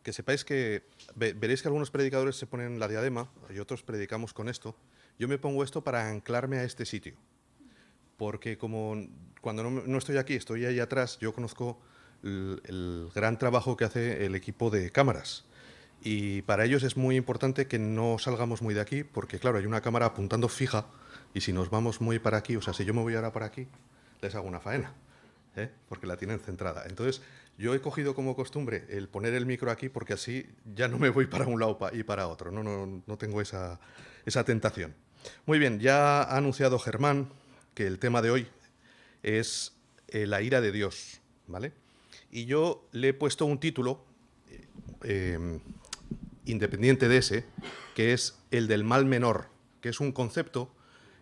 que sepáis que veréis que algunos predicadores se ponen la diadema y otros predicamos con esto. Yo me pongo esto para anclarme a este sitio, porque como cuando no estoy aquí, estoy ahí atrás, yo conozco el gran trabajo que hace el equipo de cámaras. Y para ellos es muy importante que no salgamos muy de aquí, porque claro, hay una cámara apuntando fija, y si nos vamos muy para aquí, o sea, si yo me voy ahora para aquí, les hago una faena, ¿eh? Porque la tienen centrada. Entonces, yo he cogido como costumbre el poner el micro aquí, porque así ya no me voy para un lado y para otro, no tengo esa tentación. Muy bien, ya ha anunciado Germán que el tema de hoy es la ira de Dios, ¿vale? Y yo le he puesto un título eh, independiente de ese, que es el del mal menor, que es un concepto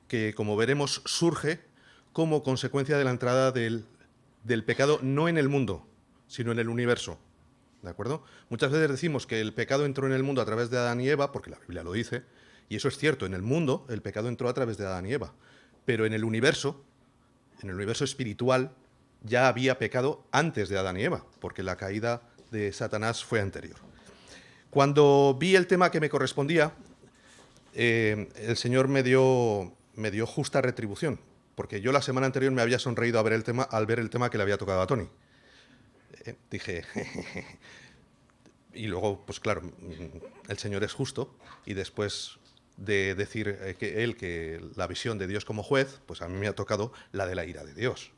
que, como veremos, surge como consecuencia de la entrada del pecado no en el mundo, sino en el universo. ¿De acuerdo? Muchas veces decimos que el pecado entró en el mundo a través de Adán y Eva, porque la Biblia lo dice, y eso es cierto, en el mundo el pecado entró a través de Adán y Eva, pero en el universo espiritual, ya había pecado antes de Adán y Eva, porque la caída de Satanás fue anterior. Cuando vi el tema que me correspondía, el Señor me dio justa retribución, porque yo la semana anterior me había sonreído al ver el tema que le había tocado a Tony. Dije, y luego, pues claro, el Señor es justo, y después de decir que la visión de Dios como juez, pues a mí me ha tocado la de la ira de Dios.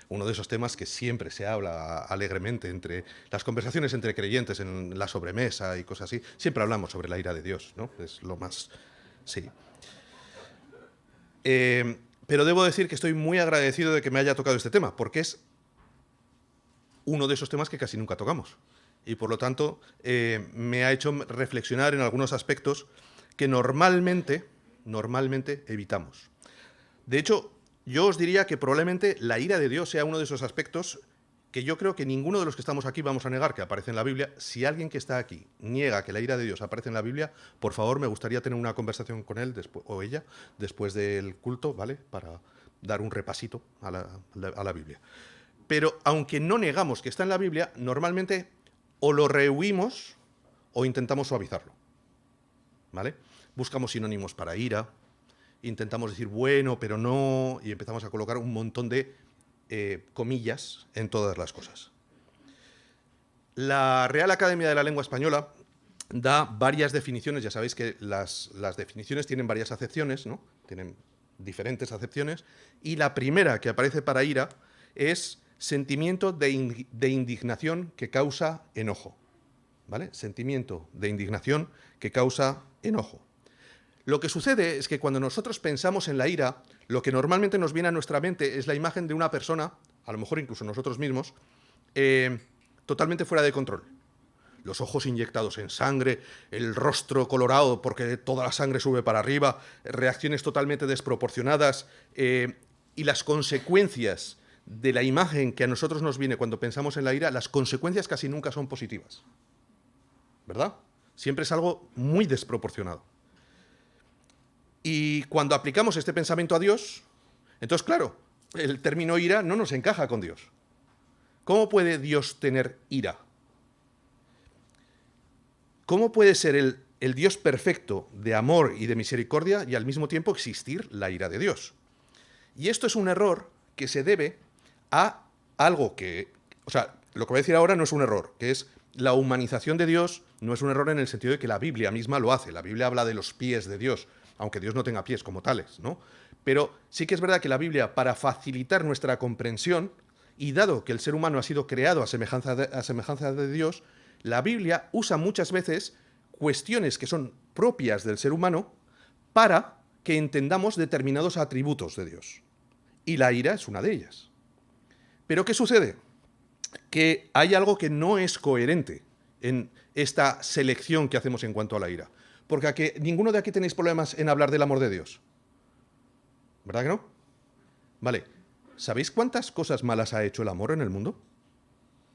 Uno de esos temas que siempre se habla alegremente entre las conversaciones entre creyentes en la sobremesa y cosas así, siempre hablamos sobre la ira de Dios, ¿no? Es lo más... Sí. Pero debo decir que estoy muy agradecido de que me haya tocado este tema, porque es uno de esos temas que casi nunca tocamos. Y por lo tanto, me ha hecho reflexionar en algunos aspectos que normalmente evitamos. De hecho, yo os diría que probablemente la ira de Dios sea uno de esos aspectos que yo creo que ninguno de los que estamos aquí vamos a negar que aparece en la Biblia. Si alguien que está aquí niega que la ira de Dios aparece en la Biblia, por favor, me gustaría tener una conversación con él o ella después del culto, ¿vale? Para dar un repasito a la Biblia. Pero aunque no negamos que está en la Biblia, normalmente o lo rehuimos o intentamos suavizarlo, ¿vale? Buscamos sinónimos para ira, intentamos decir bueno, pero no, y empezamos a colocar un montón de comillas en todas las cosas. La Real Academia de la Lengua Española da varias definiciones, ya sabéis que las definiciones tienen varias acepciones, ¿no? Tienen diferentes acepciones, y la primera que aparece para ira es sentimiento de indignación que causa enojo, ¿vale? Sentimiento de indignación que causa enojo. Lo que sucede es que cuando nosotros pensamos en la ira, lo que normalmente nos viene a nuestra mente es la imagen de una persona, a lo mejor incluso nosotros mismos, totalmente fuera de control. Los ojos inyectados en sangre, el rostro colorado porque toda la sangre sube para arriba, reacciones totalmente desproporcionadas y las consecuencias de la imagen que a nosotros nos viene cuando pensamos en la ira, las consecuencias casi nunca son positivas, ¿verdad? Siempre es algo muy desproporcionado. Y cuando aplicamos este pensamiento a Dios, entonces, claro, el término ira no nos encaja con Dios. ¿Cómo puede Dios tener ira? ¿Cómo puede ser el Dios perfecto de amor y de misericordia y al mismo tiempo existir la ira de Dios? Y esto es un error que se debe a algo que... O sea, lo que voy a decir ahora no es un error, que es la humanización de Dios. No es un error en el sentido de que la Biblia misma lo hace. La Biblia habla de los pies de Dios, aunque Dios no tenga pies como tales, ¿no? Pero sí que es verdad que la Biblia, para facilitar nuestra comprensión, y dado que el ser humano ha sido creado a semejanza de Dios, la Biblia usa muchas veces cuestiones que son propias del ser humano para que entendamos determinados atributos de Dios. Y la ira es una de ellas. Pero ¿qué sucede? Que hay algo que no es coherente en esta selección que hacemos en cuanto a la ira. Porque a que ninguno de aquí tenéis problemas en hablar del amor de Dios. ¿Verdad que no? Vale. ¿Sabéis cuántas cosas malas ha hecho el amor en el mundo?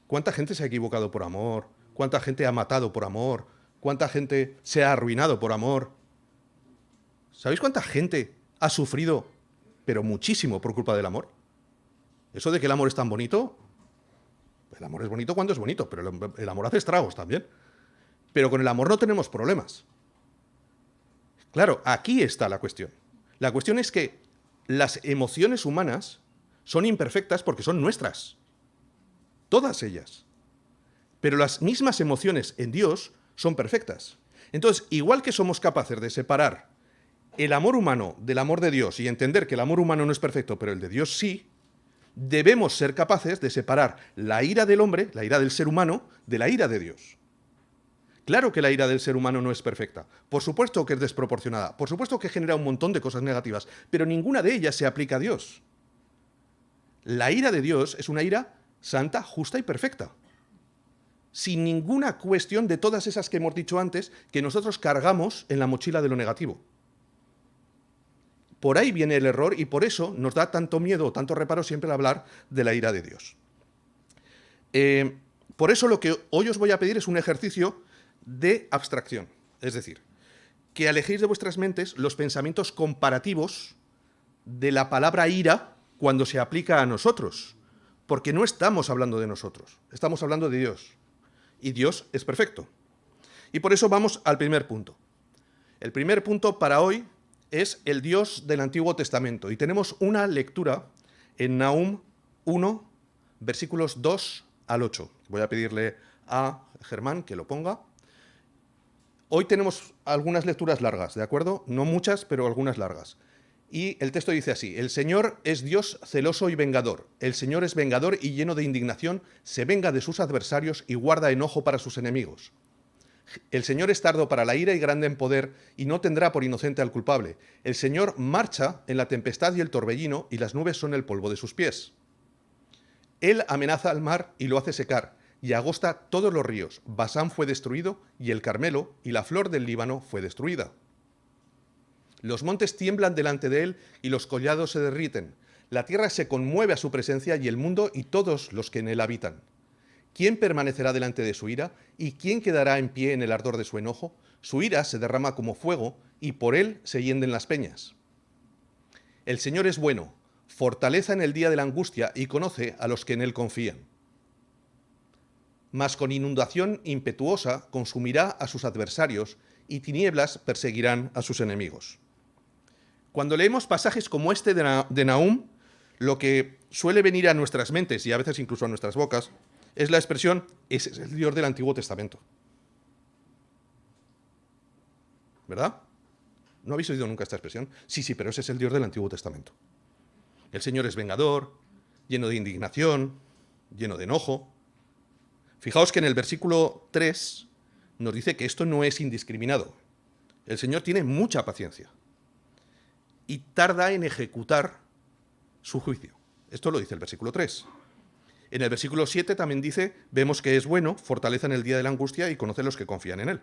¿Cuánta gente se ha equivocado por amor? ¿Cuánta gente ha matado por amor? ¿Cuánta gente se ha arruinado por amor? ¿Sabéis cuánta gente ha sufrido, pero muchísimo, por culpa del amor? Eso de que el amor es tan bonito, El amor es bonito cuando es bonito, pero el amor hace estragos también. Pero con el amor no tenemos problemas. Claro, aquí está la cuestión. La cuestión es que las emociones humanas son imperfectas porque son nuestras. Todas ellas. Pero las mismas emociones en Dios son perfectas. Entonces, igual que somos capaces de separar el amor humano del amor de Dios y entender que el amor humano no es perfecto, pero el de Dios sí, debemos ser capaces de separar la ira del hombre, la ira del ser humano, de la ira de Dios. Claro que la ira del ser humano no es perfecta. Por supuesto que es desproporcionada. Por supuesto que genera un montón de cosas negativas. Pero ninguna de ellas se aplica a Dios. La ira de Dios es una ira santa, justa y perfecta. Sin ninguna cuestión de todas esas que hemos dicho antes que nosotros cargamos en la mochila de lo negativo. Por ahí viene el error y por eso nos da tanto miedo o tanto reparo siempre al hablar de la ira de Dios. Por eso lo que hoy os voy a pedir es un ejercicio de abstracción. Es decir, que alejéis de vuestras mentes los pensamientos comparativos de la palabra ira cuando se aplica a nosotros. Porque no estamos hablando de nosotros, estamos hablando de Dios. Y Dios es perfecto. Y por eso vamos al primer punto. El primer punto para hoy es el Dios del Antiguo Testamento. Y tenemos una lectura en Nahum 1, versículos 2 al 8. Voy a pedirle a Germán que lo ponga. Hoy tenemos algunas lecturas largas, ¿de acuerdo? No muchas, pero algunas largas. Y el texto dice así: el Señor es Dios celoso y vengador. El Señor es vengador y lleno de indignación, se venga de sus adversarios y guarda enojo para sus enemigos. El Señor es tardo para la ira y grande en poder, y no tendrá por inocente al culpable. El Señor marcha en la tempestad y el torbellino, y las nubes son el polvo de sus pies. Él amenaza al mar y lo hace secar, y agosta todos los ríos. Basán fue destruido, y el Carmelo y la flor del Líbano fue destruida. Los montes tiemblan delante de él, y los collados se derriten. La tierra se conmueve a su presencia, y el mundo y todos los que en él habitan. ¿Quién permanecerá delante de su ira? ¿Y quién quedará en pie en el ardor de su enojo? Su ira se derrama como fuego, y por él se hienden las peñas. El Señor es bueno, fortaleza en el día de la angustia, y conoce a los que en él confían. Mas con inundación impetuosa consumirá a sus adversarios, y tinieblas perseguirán a sus enemigos. Cuando leemos pasajes como este de Nahum, lo que suele venir a nuestras mentes, y a veces incluso a nuestras bocas, es la expresión: ese es el Dios del Antiguo Testamento. ¿Verdad? ¿No habéis oído nunca esta expresión? Sí, pero ese es el Dios del Antiguo Testamento. El Señor es vengador, lleno de indignación, lleno de enojo. Fijaos que en el versículo 3 nos dice que esto no es indiscriminado. El Señor tiene mucha paciencia y tarda en ejecutar su juicio. Esto lo dice el versículo 3. En el versículo 7 también dice: vemos que es bueno, fortaleza en el día de la angustia y conoce a los que confían en él.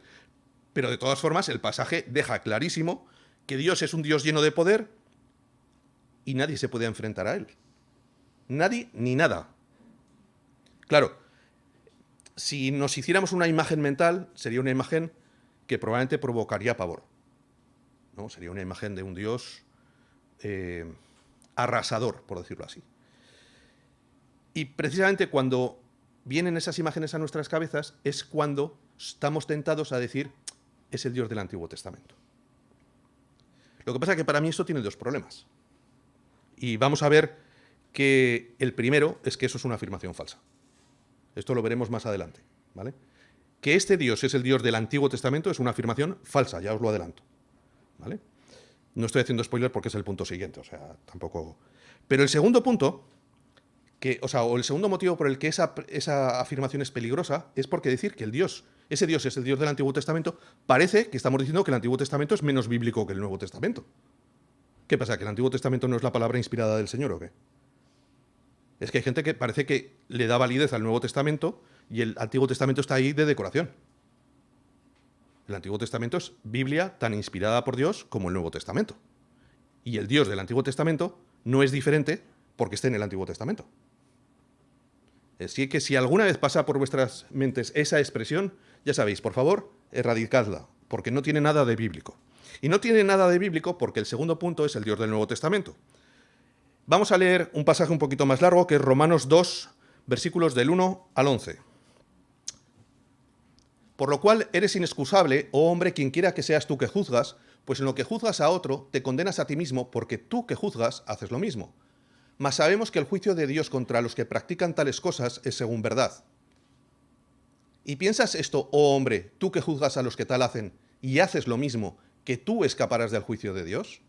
Pero de todas formas el pasaje deja clarísimo que Dios es un Dios lleno de poder y nadie se puede enfrentar a él. Nadie ni nada. Claro, si nos hiciéramos una imagen mental, sería una imagen que probablemente provocaría pavor, ¿no? Sería una imagen de un Dios arrasador, por decirlo así. Y precisamente cuando vienen esas imágenes a nuestras cabezas es cuando estamos tentados a decir: es el Dios del Antiguo Testamento. Lo que pasa es que para mí esto tiene dos problemas. Y vamos a ver que el primero es que eso es una afirmación falsa. Esto lo veremos más adelante, ¿vale? Que este Dios es el Dios del Antiguo Testamento es una afirmación falsa, ya os lo adelanto, ¿vale? No estoy haciendo spoiler porque es el punto siguiente, o sea, tampoco... Pero el segundo punto, o el segundo motivo por el que esa afirmación es peligrosa, es porque decir que ese Dios es el Dios del Antiguo Testamento, parece que estamos diciendo que el Antiguo Testamento es menos bíblico que el Nuevo Testamento. ¿Qué pasa? ¿Que el Antiguo Testamento no es la palabra inspirada del Señor o qué? Es que hay gente que parece que le da validez al Nuevo Testamento y el Antiguo Testamento está ahí de decoración. El Antiguo Testamento es Biblia tan inspirada por Dios como el Nuevo Testamento. Y el Dios del Antiguo Testamento no es diferente porque esté en el Antiguo Testamento. Así que si alguna vez pasa por vuestras mentes esa expresión, ya sabéis, por favor, erradicadla, porque no tiene nada de bíblico. Y no tiene nada de bíblico porque el segundo punto es el Dios del Nuevo Testamento. Vamos a leer un pasaje un poquito más largo, que es Romanos 2, versículos del 1 al 11. Por lo cual eres inexcusable, oh hombre, quien quiera que seas tú que juzgas, pues en lo que juzgas a otro, te condenas a ti mismo, porque tú que juzgas haces lo mismo. Mas sabemos que el juicio de Dios contra los que practican tales cosas es según verdad. ¿Y piensas esto, oh hombre, tú que juzgas a los que tal hacen, y haces lo mismo, que tú escaparás del juicio de Dios?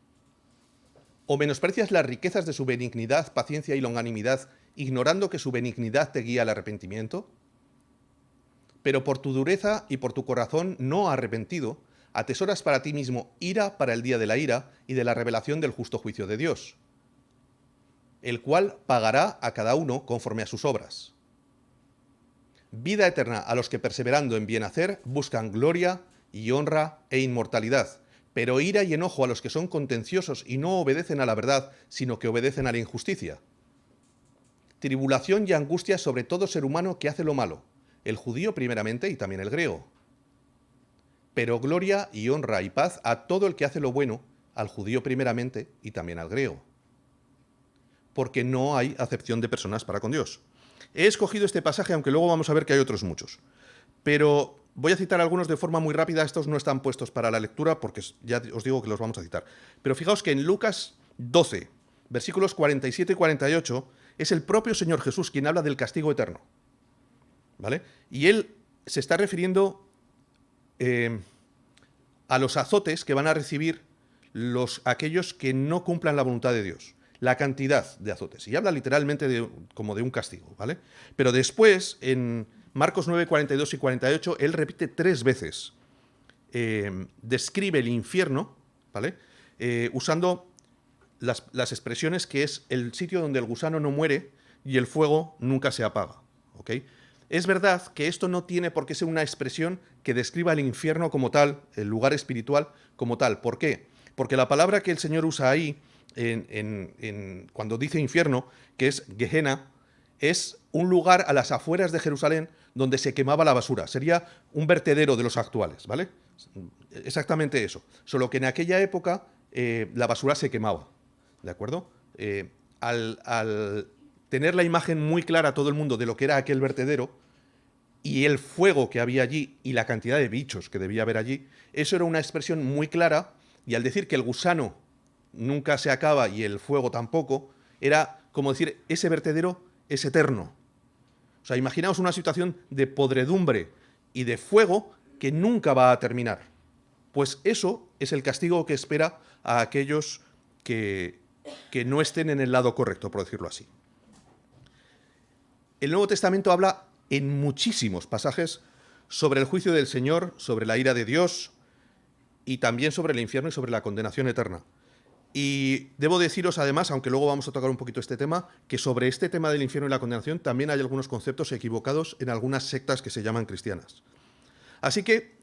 ¿O menosprecias las riquezas de su benignidad, paciencia y longanimidad, ignorando que su benignidad te guía al arrepentimiento? Pero por tu dureza y por tu corazón no arrepentido, atesoras para ti mismo ira para el día de la ira y de la revelación del justo juicio de Dios, el cual pagará a cada uno conforme a sus obras. Vida eterna a los que perseverando en bien hacer buscan gloria y honra e inmortalidad, pero ira y enojo a los que son contenciosos y no obedecen a la verdad, sino que obedecen a la injusticia. Tribulación y angustia sobre todo ser humano que hace lo malo, el judío primeramente y también el griego. Pero gloria y honra y paz a todo el que hace lo bueno, al judío primeramente y también al griego. Porque no hay acepción de personas para con Dios. He escogido este pasaje, aunque luego vamos a ver que hay otros muchos. Pero voy a citar algunos de forma muy rápida, estos no están puestos para la lectura porque ya os digo que los vamos a citar. Pero fijaos que en Lucas 12, versículos 47 y 48, es el propio Señor Jesús quien habla del castigo eterno. ¿Vale? Y él se está refiriendo a los azotes que van a recibir aquellos que no cumplan la voluntad de Dios. La cantidad de azotes. Y habla literalmente como de un castigo, ¿vale? Pero después, en Marcos 9, 42 y 48, él repite 3 veces. Describe el infierno, ¿vale? Usando las expresiones que es el sitio donde el gusano no muere y el fuego nunca se apaga, ¿ok? Es verdad que esto no tiene por qué ser una expresión que describa el infierno como tal, el lugar espiritual como tal. ¿Por qué? Porque la palabra que el Señor usa ahí, cuando dice infierno, que es Gehenna, es un lugar a las afueras de Jerusalén donde se quemaba la basura. Sería un vertedero de los actuales, ¿vale? Exactamente eso. Solo que en aquella época la basura se quemaba, ¿de acuerdo? Al tener la imagen muy clara todo el mundo de lo que era aquel vertedero y el fuego que había allí y la cantidad de bichos que debía haber allí, eso era una expresión muy clara, y al decir que el gusano nunca se acaba y el fuego tampoco, era como decir, ese vertedero es eterno. O sea, imaginaos una situación de podredumbre y de fuego que nunca va a terminar. Pues eso es el castigo que espera a aquellos que no estén en el lado correcto, por decirlo así. El Nuevo Testamento habla en muchísimos pasajes sobre el juicio del Señor, sobre la ira de Dios y también sobre el infierno y sobre la condenación eterna. Y debo deciros además, aunque luego vamos a tocar un poquito este tema, que sobre este tema del infierno y la condenación también hay algunos conceptos equivocados en algunas sectas que se llaman cristianas. Así que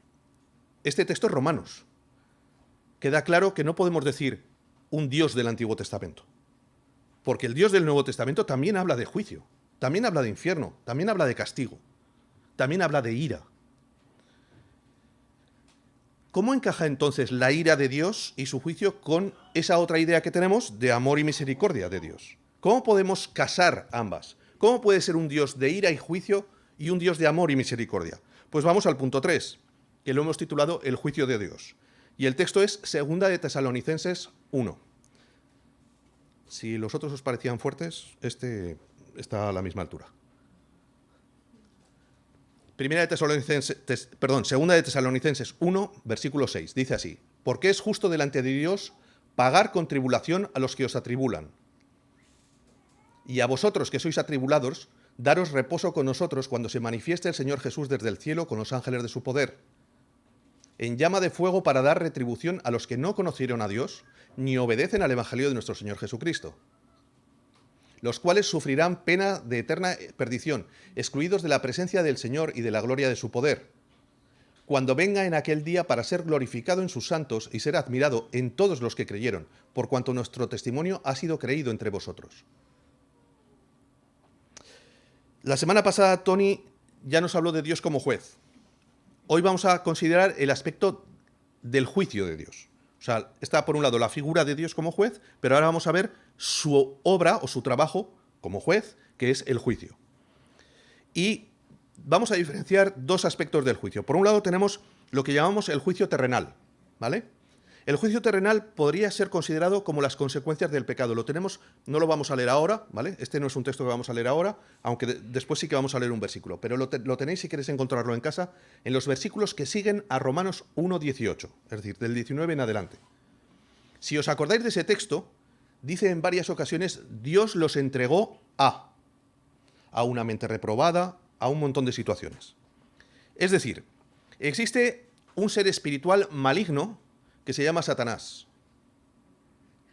este texto es Romanos. Queda claro que no podemos decir un Dios del Antiguo Testamento, porque el Dios del Nuevo Testamento también habla de juicio. También habla de infierno, también habla de castigo, también habla de ira. ¿Cómo encaja entonces la ira de Dios y su juicio con esa otra idea que tenemos de amor y misericordia de Dios? ¿Cómo podemos casar ambas? ¿Cómo puede ser un Dios de ira y juicio y un Dios de amor y misericordia? Pues vamos al punto 3, que lo hemos titulado El juicio de Dios. Y el texto es 2 de Tesalonicenses 1. Si los otros os parecían fuertes, este está a la misma altura. 2 de Tesalonicenses 1, versículo 6, dice así: porque es justo delante de Dios pagar con tribulación a los que os atribulan. Y a vosotros que sois atribulados, daros reposo con nosotros cuando se manifieste el Señor Jesús desde el cielo con los ángeles de su poder, en llama de fuego para dar retribución a los que no conocieron a Dios, ni obedecen al Evangelio de nuestro Señor Jesucristo, los cuales sufrirán pena de eterna perdición, excluidos de la presencia del Señor y de la gloria de su poder, cuando venga en aquel día para ser glorificado en sus santos y ser admirado en todos los que creyeron, por cuanto nuestro testimonio ha sido creído entre vosotros. La semana pasada Tony ya nos habló de Dios como juez. Hoy vamos a considerar el aspecto del juicio de Dios. O sea, está por un lado la figura de Dios como juez, pero ahora vamos a ver su obra o su trabajo como juez, que es el juicio. Y vamos a diferenciar dos aspectos del juicio. Por un lado tenemos lo que llamamos el juicio terrenal, ¿vale? El juicio terrenal podría ser considerado como las consecuencias del pecado. Lo tenemos, no lo vamos a leer ahora, ¿vale? Este no es un texto que vamos a leer ahora, aunque después sí que vamos a leer un versículo. Pero lo tenéis, si queréis encontrarlo en casa, en los versículos que siguen a Romanos 1:18, es decir, del 19 en adelante. Si os acordáis de ese texto, dice en varias ocasiones, Dios los entregó a una mente reprobada, a un montón de situaciones. Es decir, existe un ser espiritual maligno que se llama Satanás.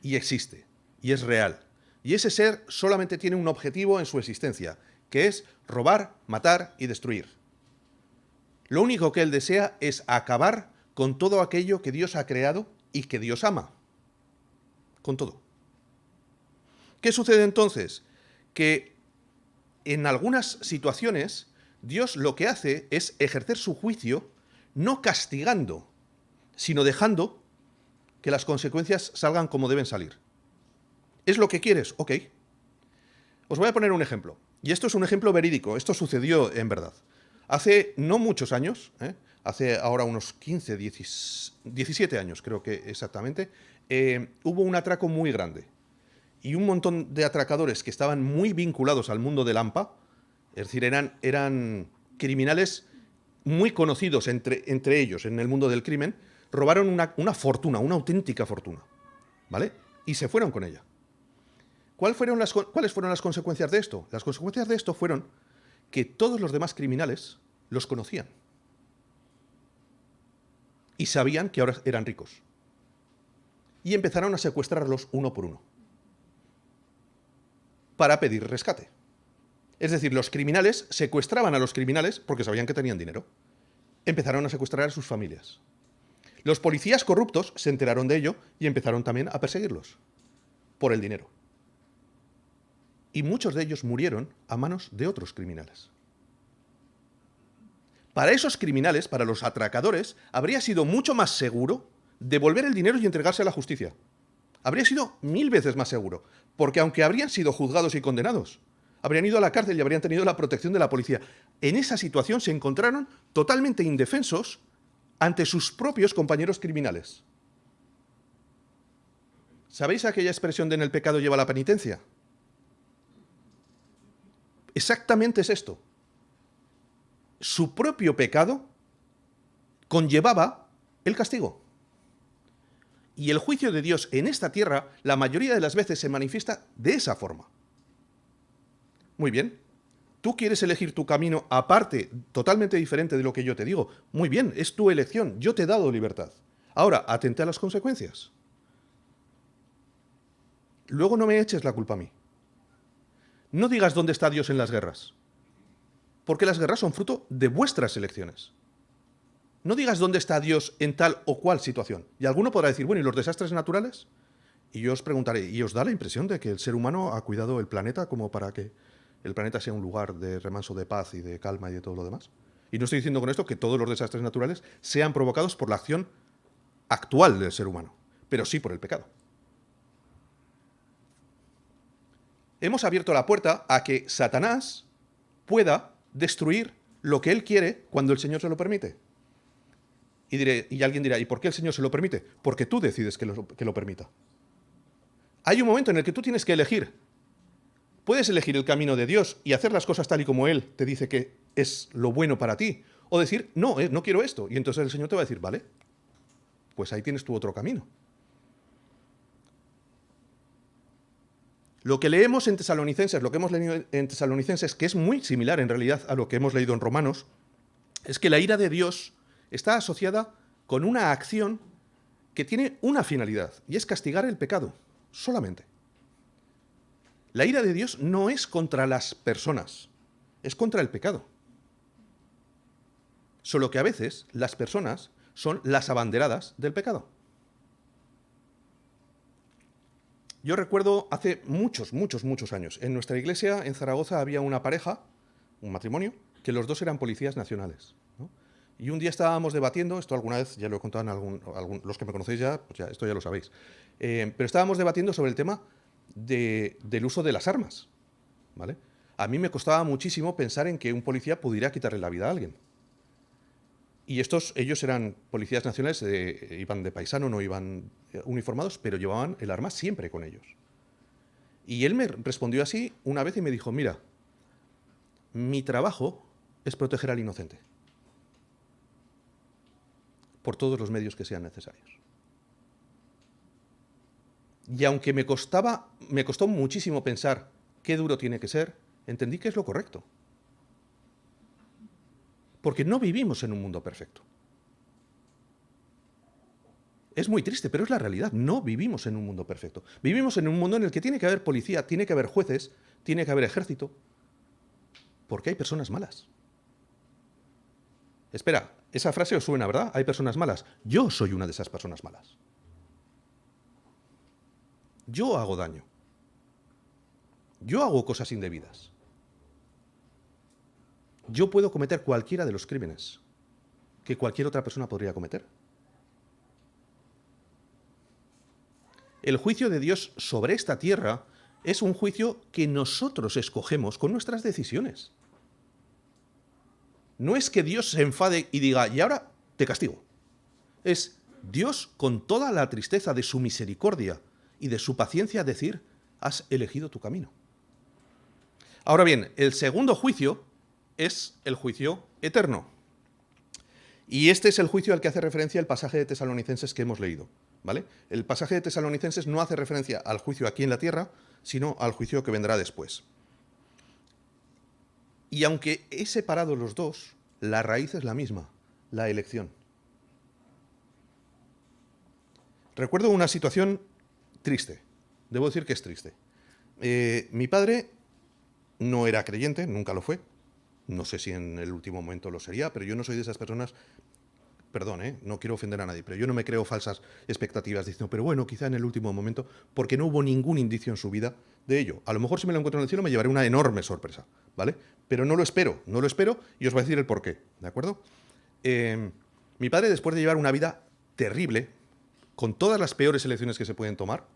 Y existe, y es real. Y ese ser solamente tiene un objetivo en su existencia, que es robar, matar y destruir. Lo único que él desea es acabar con todo aquello que Dios ha creado y que Dios ama. Con todo. ¿Qué sucede entonces? Que en algunas situaciones Dios lo que hace es ejercer su juicio no castigando, sino dejando que las consecuencias salgan como deben salir. ¿Es lo que quieres? Ok. Os voy a poner un ejemplo. Y esto es un ejemplo verídico. Esto sucedió en verdad. Hace no muchos años, hace ahora unos 15, 17 años creo que exactamente, hubo un atraco muy grande. Y un montón de atracadores que estaban muy vinculados al mundo del AMPA, es decir, eran criminales muy conocidos entre ellos en el mundo del crimen, robaron una fortuna, una auténtica fortuna, ¿vale? Y se fueron con ella. ¿Cuáles fueron las consecuencias de esto? Las consecuencias de esto fueron que todos los demás criminales los conocían. Y sabían que ahora eran ricos. Y empezaron a secuestrarlos uno por uno. Para pedir rescate. Es decir, los criminales secuestraban a los criminales porque sabían que tenían dinero. Empezaron a secuestrar a sus familias. Los policías corruptos se enteraron de ello y empezaron también a perseguirlos por el dinero. Y muchos de ellos murieron a manos de otros criminales. Para esos criminales, para los atracadores, habría sido mucho más seguro devolver el dinero y entregarse a la justicia. Habría sido 1000 veces más seguro, porque aunque habrían sido juzgados y condenados, habrían ido a la cárcel y habrían tenido la protección de la policía. En esa situación se encontraron totalmente indefensos ante sus propios compañeros criminales. ¿Sabéis aquella expresión de en el pecado lleva la penitencia? Exactamente es esto. Su propio pecado conllevaba el castigo. Y el juicio de Dios en esta tierra, la mayoría de las veces se manifiesta de esa forma. Muy bien. Tú quieres elegir tu camino aparte, totalmente diferente de lo que yo te digo. Muy bien, es tu elección. Yo te he dado libertad. Ahora, atente a las consecuencias. Luego no me eches la culpa a mí. No digas dónde está Dios en las guerras. Porque las guerras son fruto de vuestras elecciones. No digas dónde está Dios en tal o cual situación. Y alguno podrá decir, bueno, ¿y los desastres naturales? Y yo os preguntaré, ¿y os da la impresión de que el ser humano ha cuidado el planeta como para que el planeta sea un lugar de remanso de paz y de calma y de todo lo demás? Y no estoy diciendo con esto que todos los desastres naturales sean provocados por la acción actual del ser humano, pero sí por el pecado. Hemos abierto la puerta a que Satanás pueda destruir lo que él quiere cuando el Señor se lo permite. Y alguien dirá, ¿y por qué el Señor se lo permite? Porque tú decides que lo permita. Hay un momento en el que tú tienes que elegir. Puedes elegir el camino de Dios y hacer las cosas tal y como Él te dice que es lo bueno para ti. O decir, no, no quiero esto. Y entonces el Señor te va a decir, vale, pues ahí tienes tu otro camino. Lo que leemos en Tesalonicenses, lo que hemos leído en Tesalonicenses, que es muy similar en realidad a lo que hemos leído en Romanos, es que la ira de Dios está asociada con una acción que tiene una finalidad, y es castigar el pecado, solamente. La ira de Dios no es contra las personas, es contra el pecado. Solo que a veces las personas son las abanderadas del pecado. Yo recuerdo hace muchos años, en nuestra iglesia en Zaragoza había una pareja, un matrimonio, que los dos eran policías nacionales, ¿no? Y un día estábamos debatiendo, esto alguna vez ya lo he contado en los que me conocéis ya, pues ya esto ya lo sabéis, pero estábamos debatiendo sobre el tema del uso de las armas, ¿vale? A mí me costaba muchísimo pensar en que un policía pudiera quitarle la vida a alguien. Y ellos eran policías nacionales, iban de paisano, no iban uniformados, pero llevaban el arma siempre con ellos. Y él me respondió así una vez y me dijo, mira, mi trabajo es proteger al inocente, por todos los medios que sean necesarios. Y aunque me costó muchísimo pensar qué duro tiene que ser, entendí que es lo correcto. Porque no vivimos en un mundo perfecto. Es muy triste, pero es la realidad. No vivimos en un mundo perfecto. Vivimos en un mundo en el que tiene que haber policía, tiene que haber jueces, tiene que haber ejército, porque hay personas malas. Espera, esa frase os suena, ¿verdad? Hay personas malas. Yo soy una de esas personas malas. Yo hago daño. Yo hago cosas indebidas. Yo puedo cometer cualquiera de los crímenes que cualquier otra persona podría cometer. El juicio de Dios sobre esta tierra es un juicio que nosotros escogemos con nuestras decisiones. No es que Dios se enfade y diga, y ahora te castigo. Es Dios, con toda la tristeza de su misericordia y de su paciencia, decir, has elegido tu camino. Ahora bien, el segundo juicio es el juicio eterno. Y este es el juicio al que hace referencia el pasaje de Tesalonicenses que hemos leído, ¿vale? El pasaje de Tesalonicenses no hace referencia al juicio aquí en la tierra, sino al juicio que vendrá después. Y aunque he separado los dos, la raíz es la misma, la elección. Recuerdo una situación triste, debo decir que es triste. Mi padre no era creyente, nunca lo fue. No sé si en el último momento lo sería, pero yo no soy de esas personas, perdón, no quiero ofender a nadie, pero yo no me creo falsas expectativas diciendo, pero bueno, quizá en el último momento, porque no hubo ningún indicio en su vida de ello. A lo mejor si me lo encuentro en el cielo me llevaré una enorme sorpresa, ¿vale? Pero no lo espero y os voy a decir el porqué, ¿de acuerdo? Mi padre, después de llevar una vida terrible, con todas las peores elecciones que se pueden tomar,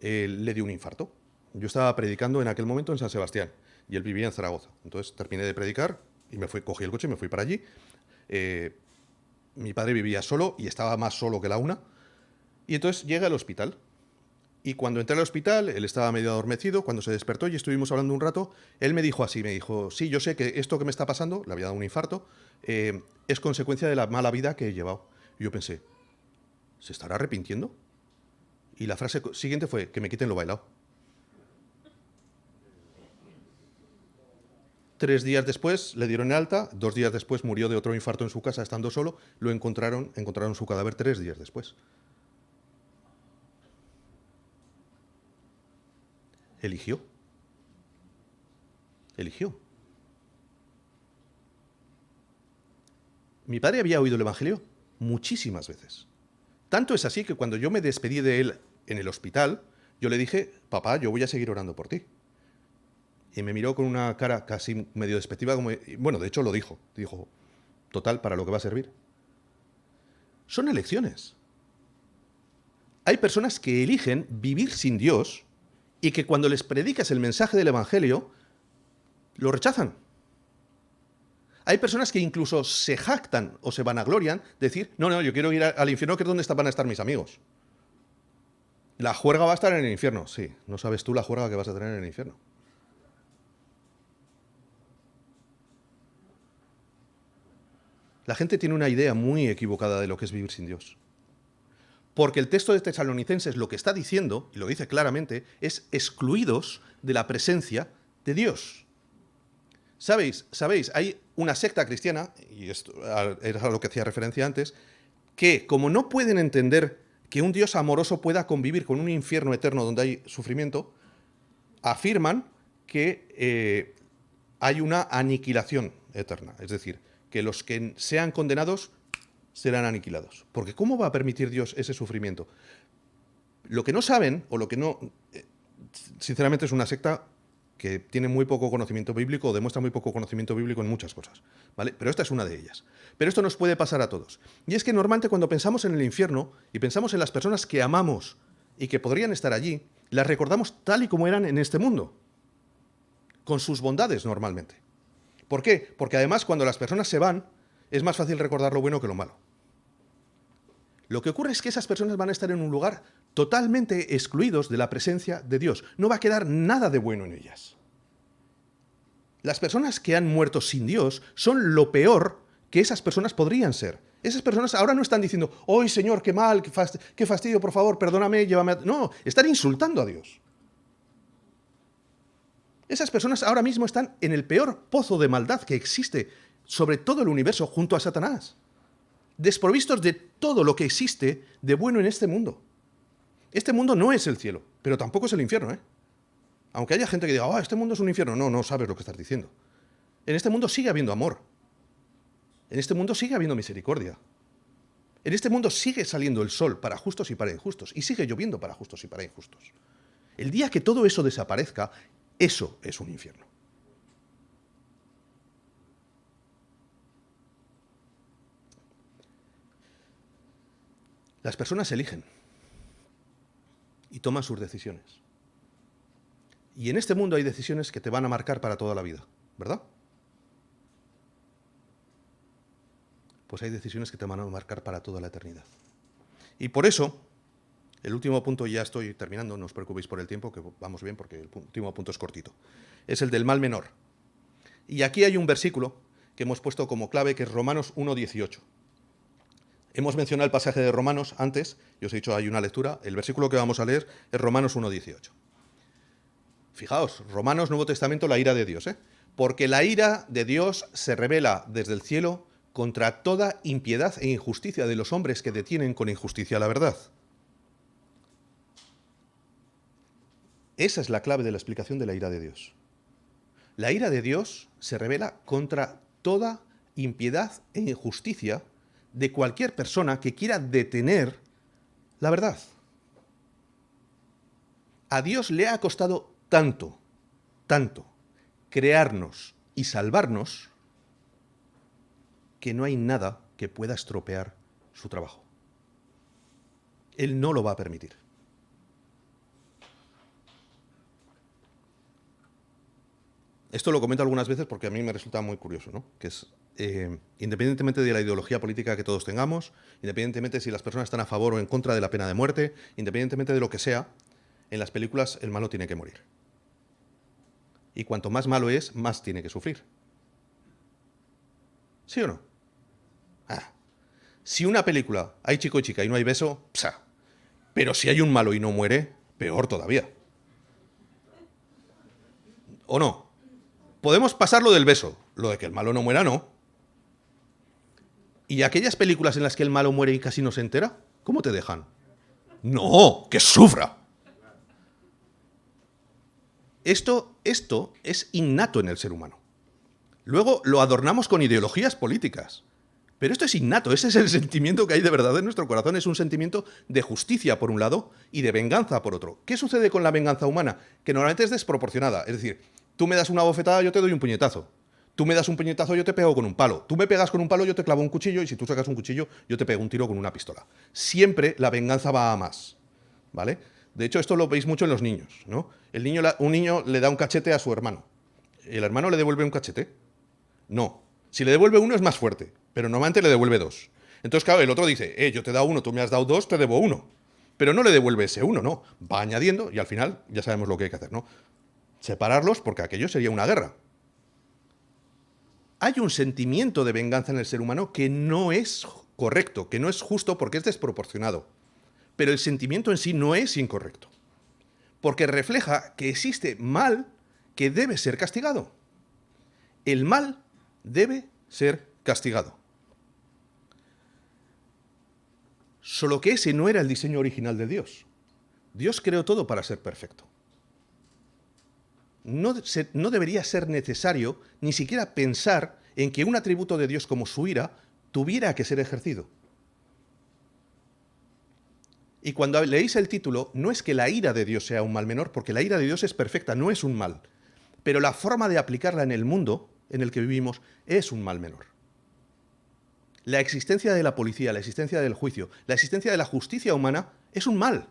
le dio un infarto. Yo estaba predicando en aquel momento en San Sebastián y él vivía en Zaragoza. Entonces terminé de predicar y cogí el coche y me fui para allí. Mi padre vivía solo y estaba más solo que la una. Y entonces llega al hospital. Y cuando entré al hospital, él estaba medio adormecido. Cuando se despertó y estuvimos hablando un rato, él me dijo así, sí, yo sé que esto que me está pasando, le había dado un infarto, es consecuencia de la mala vida que he llevado. Y yo pensé, ¿se estará arrepintiendo? Y la frase siguiente fue, que me quiten lo bailado. 3 días después le dieron el alta, 2 días después murió de otro infarto en su casa estando solo, encontraron su cadáver 3 días después. Eligió. Mi padre había oído el Evangelio muchísimas veces. Tanto es así que cuando yo me despedí de él en el hospital, yo le dije, papá, yo voy a seguir orando por ti. Y me miró con una cara casi medio despectiva, bueno, de hecho lo dijo, total, para lo que va a servir. Son elecciones. Hay personas que eligen vivir sin Dios y que cuando les predicas el mensaje del Evangelio, lo rechazan. Hay personas que incluso se jactan o se vanaglorian de decir, no, yo quiero ir al infierno, que es donde van a estar mis amigos. La juerga va a estar en el infierno. Sí, no sabes tú la juerga que vas a tener en el infierno. La gente tiene una idea muy equivocada de lo que es vivir sin Dios. Porque el texto de Tesalonicenses lo que está diciendo, y lo dice claramente, es excluidos de la presencia de Dios. ¿Sabéis? Hay una secta cristiana, y esto era a lo que hacía referencia antes, que como no pueden entender que un Dios amoroso pueda convivir con un infierno eterno donde hay sufrimiento, afirman que hay una aniquilación eterna. Es decir, que los que sean condenados serán aniquilados. Porque ¿cómo va a permitir Dios ese sufrimiento? Lo que no saben, o lo que no... sinceramente es una secta que tiene muy poco conocimiento bíblico, o demuestra muy poco conocimiento bíblico en muchas cosas, ¿vale? Pero esta es una de ellas. Pero esto nos puede pasar a todos. Y es que normalmente cuando pensamos en el infierno, y pensamos en las personas que amamos y que podrían estar allí, las recordamos tal y como eran en este mundo. con sus bondades normalmente. ¿Por qué? Porque además cuando las personas se van, es más fácil recordar lo bueno que lo malo. Lo que ocurre es que esas personas van a estar en un lugar totalmente excluidos de la presencia de Dios. No va a quedar nada de bueno en ellas. Las personas que han muerto sin Dios son lo peor que esas personas podrían ser. Esas personas ahora no están diciendo, ¡ay, Señor, qué mal, qué fastidio, por favor, perdóname, llévame a... No, están insultando a Dios. Esas personas ahora mismo están en el peor pozo de maldad que existe sobre todo el universo junto a Satanás, desprovistos de todo lo que existe de bueno en este mundo. Este mundo no es el cielo, pero tampoco es el infierno, ¿eh? Aunque haya gente que diga, este mundo es un infierno. No, no sabes lo que estás diciendo. En este mundo sigue habiendo amor. En este mundo sigue habiendo misericordia. En este mundo sigue saliendo el sol para justos y para injustos. Y sigue lloviendo para justos y para injustos. El día que todo eso desaparezca, eso es un infierno. Las personas eligen y toman sus decisiones. Y en este mundo hay decisiones que te van a marcar para toda la vida, ¿verdad? Pues hay decisiones que te van a marcar para toda la eternidad. Y por eso, el último punto, ya estoy terminando, no os preocupéis por el tiempo, que vamos bien porque el último punto es cortito, es el del mal menor. Y aquí hay un versículo que hemos puesto como clave, que es Romanos 1:18. Hemos mencionado el pasaje de Romanos antes, y os he dicho hay una lectura, el versículo que vamos a leer es Romanos 1:18. Fijaos, Romanos, Nuevo Testamento, la ira de Dios, ¿eh? Porque la ira de Dios se revela desde el cielo contra toda impiedad e injusticia de los hombres que detienen con injusticia la verdad. Esa es la clave de la explicación de la ira de Dios. La ira de Dios se revela contra toda impiedad e injusticia de cualquier persona que quiera detener la verdad. A Dios le ha costado tanto crearnos y salvarnos, que no hay nada que pueda estropear su trabajo. Él no lo va a permitir. Esto lo comento algunas veces porque a mí me resulta muy curioso, ¿no? Que es, independientemente de la ideología política que todos tengamos, independientemente de si las personas están a favor o en contra de la pena de muerte, independientemente de lo que sea, en las películas el malo tiene que morir. Y cuanto más malo es, más tiene que sufrir. ¿Sí o no? Si una película hay chico y chica y no hay beso, ¡psa! Pero si hay un malo y no muere, peor todavía. ¿O no? Podemos pasar lo del beso, lo de que el malo no muera, no. ¿Y aquellas películas en las que el malo muere y casi no se entera? ¿Cómo te dejan? ¡No! ¡Que sufra! Esto es innato en el ser humano. Luego lo adornamos con ideologías políticas. Pero esto es innato, ese es el sentimiento que hay de verdad en nuestro corazón. Es un sentimiento de justicia por un lado y de venganza por otro. ¿Qué sucede con la venganza humana? Que normalmente es desproporcionada. Es decir, tú me das una bofetada, yo te doy un puñetazo. Tú me das un puñetazo, yo te pego con un palo. Tú me pegas con un palo, yo te clavo un cuchillo, y si tú sacas un cuchillo, yo te pego un tiro con una pistola. Siempre la venganza va a más, ¿vale? De hecho, esto lo veis mucho en los niños, ¿no? Un niño le da un cachete a su hermano. ¿El hermano le devuelve un cachete? No. Si le devuelve uno es más fuerte, pero normalmente le devuelve dos. Entonces, claro, el otro dice, yo te he dado uno, tú me has dado dos, te debo uno. Pero no le devuelve ese uno, no. Va añadiendo y al final ya sabemos lo que hay que hacer, ¿no? Separarlos, porque aquello sería una guerra. Hay un sentimiento de venganza en el ser humano que no es correcto, que no es justo porque es desproporcionado. Pero el sentimiento en sí no es incorrecto, porque refleja que existe mal que debe ser castigado. El mal debe ser castigado. Solo que ese no era el diseño original de Dios. Dios creó todo para ser perfecto. No debería ser necesario ni siquiera pensar en que un atributo de Dios como su ira tuviera que ser ejercido. Y cuando leéis el título, no es que la ira de Dios sea un mal menor, porque la ira de Dios es perfecta, no es un mal. Pero la forma de aplicarla en el mundo en el que vivimos es un mal menor. La existencia de la policía, la existencia del juicio, la existencia de la justicia humana es un mal.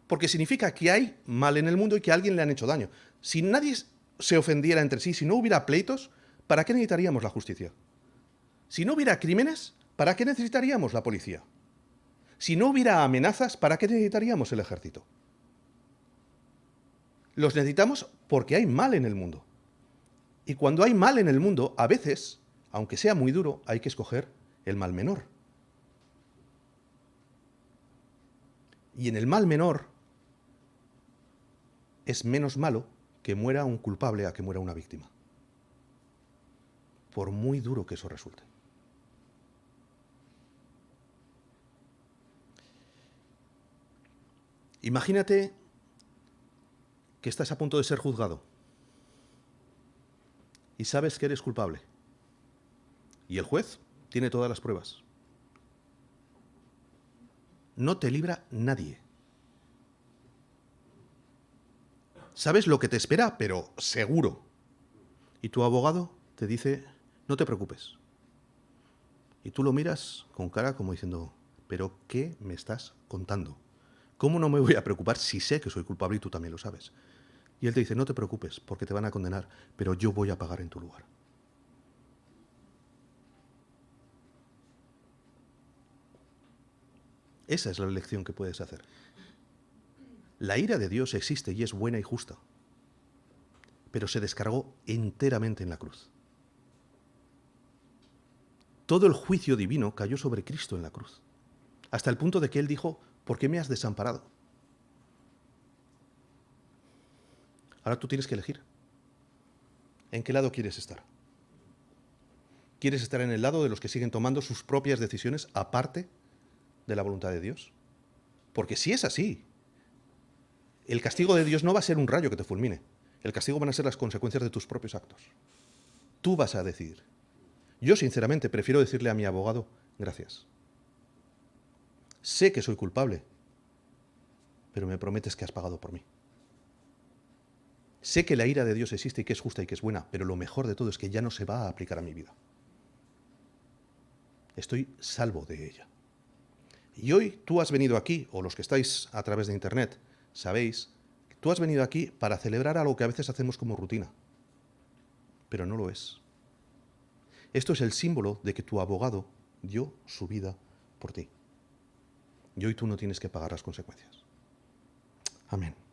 Porque significa que hay mal en el mundo y que a alguien le han hecho daño. Si nadie se ofendiera entre sí, si no hubiera pleitos, ¿para qué necesitaríamos la justicia? Si no hubiera crímenes, ¿para qué necesitaríamos la policía? Si no hubiera amenazas, ¿para qué necesitaríamos el ejército? Los necesitamos porque hay mal en el mundo. Y cuando hay mal en el mundo, a veces, aunque sea muy duro, hay que escoger el mal menor. Y en el mal menor es menos malo que muera un culpable a que muera una víctima. Por muy duro que eso resulte. Imagínate que estás a punto de ser juzgado y sabes que eres culpable. Y el juez tiene todas las pruebas. No te libra nadie. Sabes lo que te espera, pero seguro. Y tu abogado te dice, no te preocupes. Y tú lo miras con cara como diciendo, ¿pero qué me estás contando? ¿Cómo no me voy a preocupar si sé que soy culpable y tú también lo sabes? Y él te dice, no te preocupes, porque te van a condenar, pero yo voy a pagar en tu lugar. Esa es la elección que puedes hacer. La ira de Dios existe y es buena y justa, pero se descargó enteramente en la cruz. Todo el juicio divino cayó sobre Cristo en la cruz, hasta el punto de que Él dijo, ¿por qué me has desamparado? Ahora tú tienes que elegir. ¿En qué lado quieres estar? ¿Quieres estar en el lado de los que siguen tomando sus propias decisiones aparte de la voluntad de Dios? Porque si es así, el castigo de Dios no va a ser un rayo que te fulmine. El castigo van a ser las consecuencias de tus propios actos. Tú vas a decidir. Yo, sinceramente, prefiero decirle a mi abogado, gracias. Sé que soy culpable, pero me prometes que has pagado por mí. Sé que la ira de Dios existe y que es justa y que es buena, pero lo mejor de todo es que ya no se va a aplicar a mi vida. Estoy salvo de ella. Y hoy tú has venido aquí, o los que estáis a través de Internet, sabéis, tú has venido aquí para celebrar algo que a veces hacemos como rutina, pero no lo es. Esto es el símbolo de que tu abogado dio su vida por ti. Y hoy tú no tienes que pagar las consecuencias. Amén.